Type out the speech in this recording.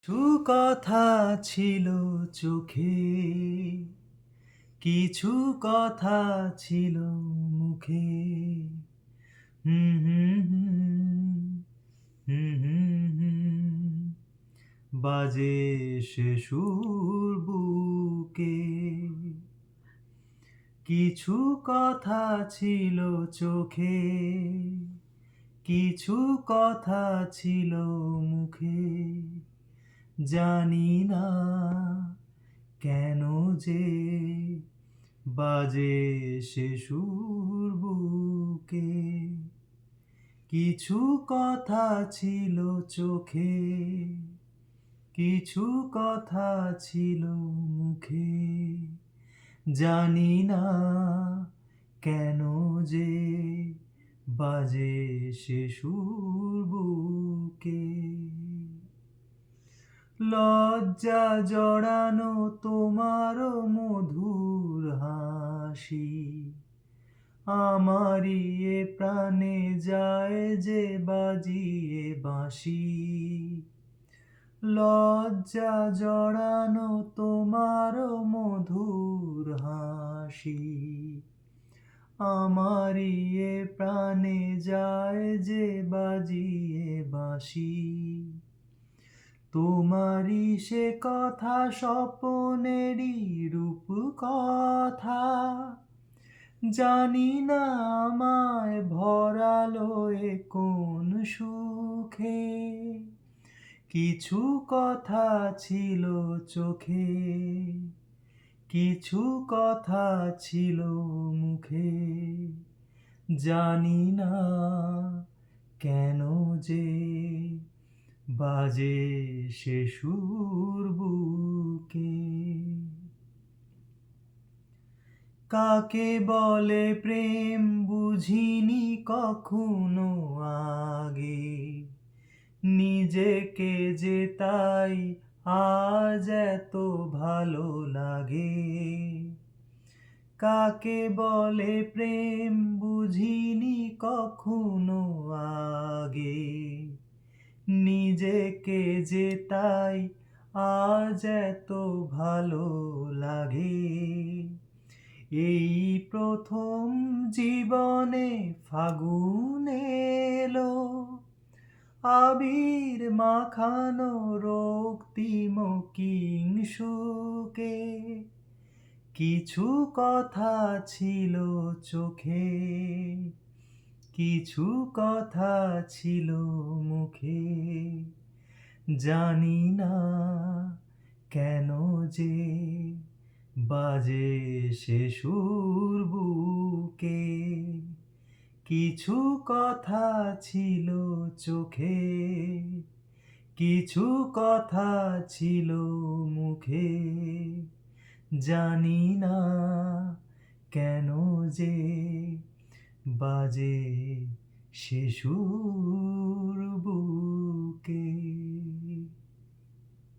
কিছু কথা ছিল চোখে, কিছু কথা ছিল মুখে। হুম হুম হুম, হুম হুম হুম। বাজে সে সুর বুকে। কিছু কথা ছিল চোখে, কিছু কথা ছিল মুখে। জানি না কেন যে বাজে সে সুর বুকে। কিছু কথা ছিল চোখে, কিছু কথা ছিল মুখে। জানি না কেন যে বাজে সে সুর বুকে। লজ্জা জড়ানো তোমারও মধুর হাসি, আমারই এ প্রাণে যায় যে বাজিয়ে বাঁশি। লজ্জা জড়ানো তোমারও মধুর হাসি, আমারই এ প্রাণে যায় যে বাজিয়ে বাঁশি। তোমারই সে কথা স্বপ্নেরই রূপ কথা, জানি না আমায় ভরালো এ কোন সুখে। কিছু কথা ছিল চোখে, কিছু কথা ছিল মুখে। জানি না কেন যে বাজে সে সুর বুকে। কাকে বলে প্রেম বুঝিনি কখনো আগে, নিজেকে যে তাই আজ এত ভালো লাগে। কাকে বলে প্রেম বুঝিনি কখনো আগে, নিজেকে যে তাই আজ এত ভালো লাগে। এই প্রথম জীবনে ফাগুন এলো, আবির মাখানো রক্তিম কিংশুকে। কিছু কথা ছিল চোখে, কিছু কথা ছিল মুখে। জানি না কেন যে বাজে সে সুর বুকে। কিছু কথা ছিল চোখে, কিছু কথা ছিল মুখে। জানি না কেন যে বাজে সে সুর বুকে।